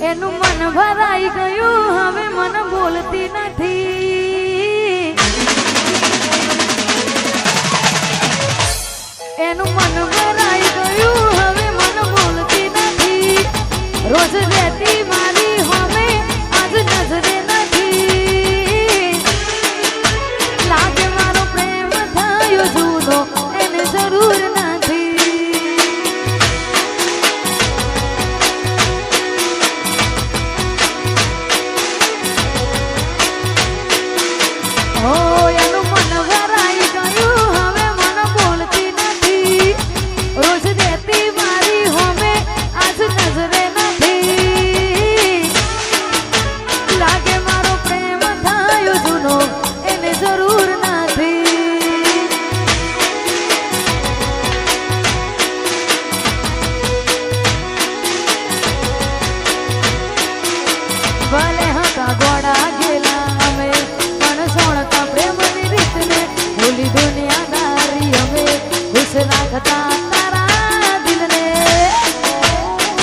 એનું મન ભરાઈ ગયું હવે મન બોલતી નથી એનું મન ભરાઈ ગયું હવે મન બોલતી નથી રોજ રહેતી મારી હોમે આજ નજરે નથી લાગે મારો પ્રેમ થયો જુદો એને જરૂર નથી એનું મન ભરાઈ ગયું હવે મન બોલતી નથી રોજ દેતી મારી હોમે આજ નજરે નથી લાગે મારો પ્રેમ થયો જૂનો એને જરૂર નથી ભલે હતા ગોળા ગેલા અમે પણ સોણતા પ્રેમની રીતને ભૂલી દુનિયાદારી અમે ખુશ રાખતા તારા દિલને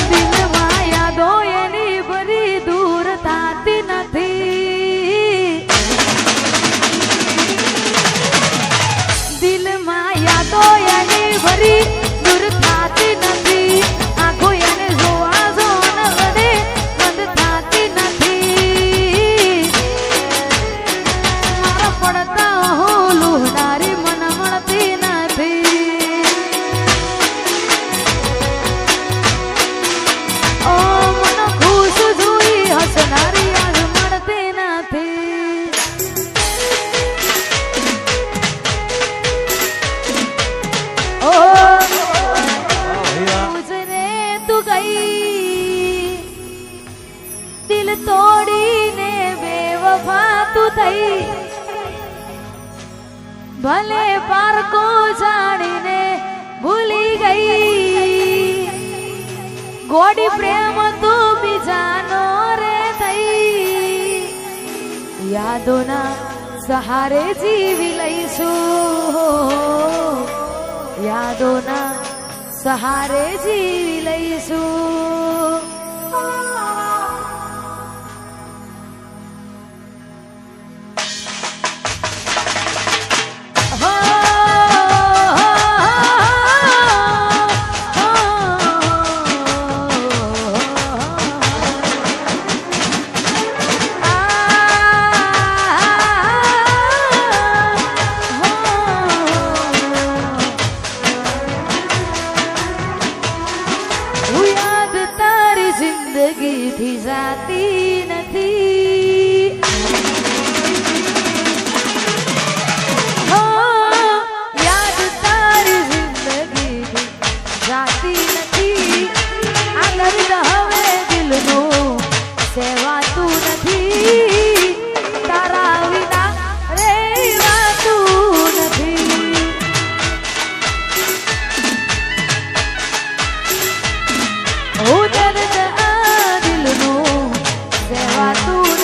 દિલમાં યાદો એની ભરી દૂર થતી નથી દિલમાં યાદો એની ભરી દૂર થતી નથી આંખો એને જોવા જોન વડે બંધ થતી નથી મારા પડતા હું લુહડારી મન મળતી નથી ઓ મન ખુશ જોઈ હસનારી આજ મળતી નથી ઓ ગુજરે તું ગઈ દિલ તોડીને બેવફા તું થઈ ભલે પારકો જાણીને ભૂલી ગઈ ગોડી પ્રેમ તું બીજાનો રે થઈ યાદોના સહારે જીવી લઈશું યાદોના સહારે જીવી લઈશું જિંદગીથી જાતી નથી યાદ તારી જિંદગીથી જાતી નથી આ દર્દ હવે દિલનું સેવાતું નથી તારા વિના રહેવાતું નથી ઓ દર્દ આ દિલનું સેવાતું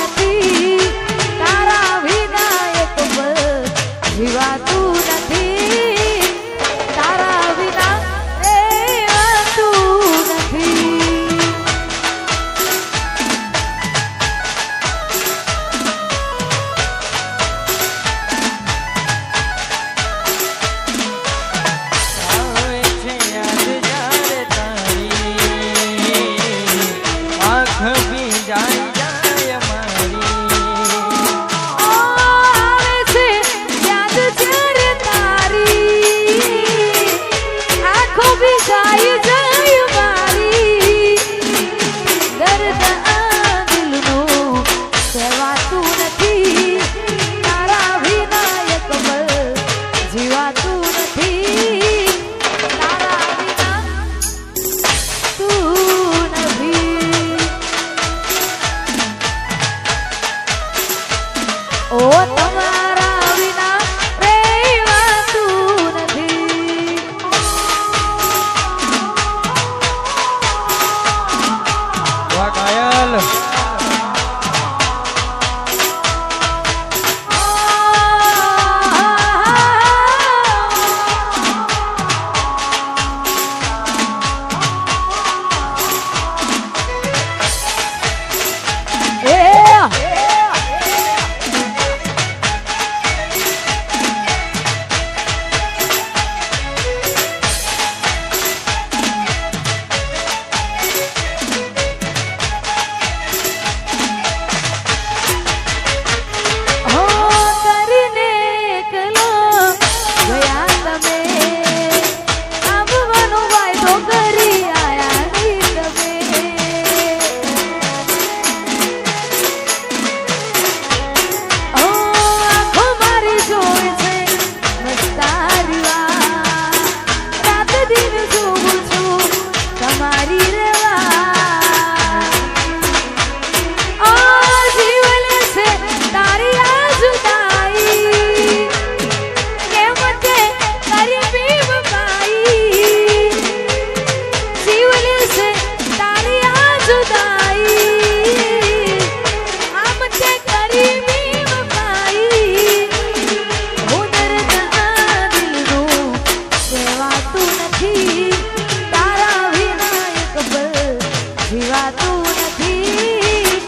જીવાતું નથી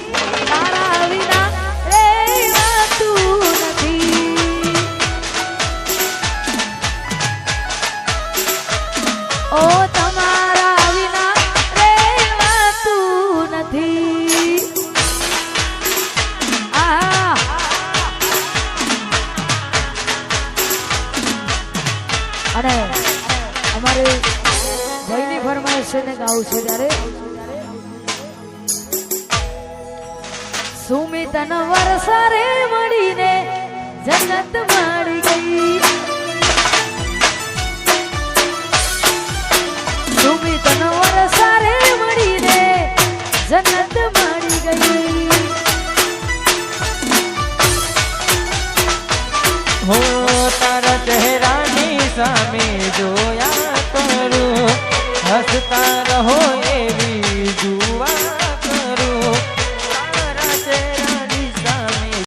તારા વિના રહેવાતું નથી ઓ તમારા વિના રહેવાતું નથી આ અને અમારે ભાઈની ફરમાઈશ છે ને ગાવું છે ત્યારે સુમિતન વરસારે મળીને જન્નત મળી ગઈ સુમિતન વરસારે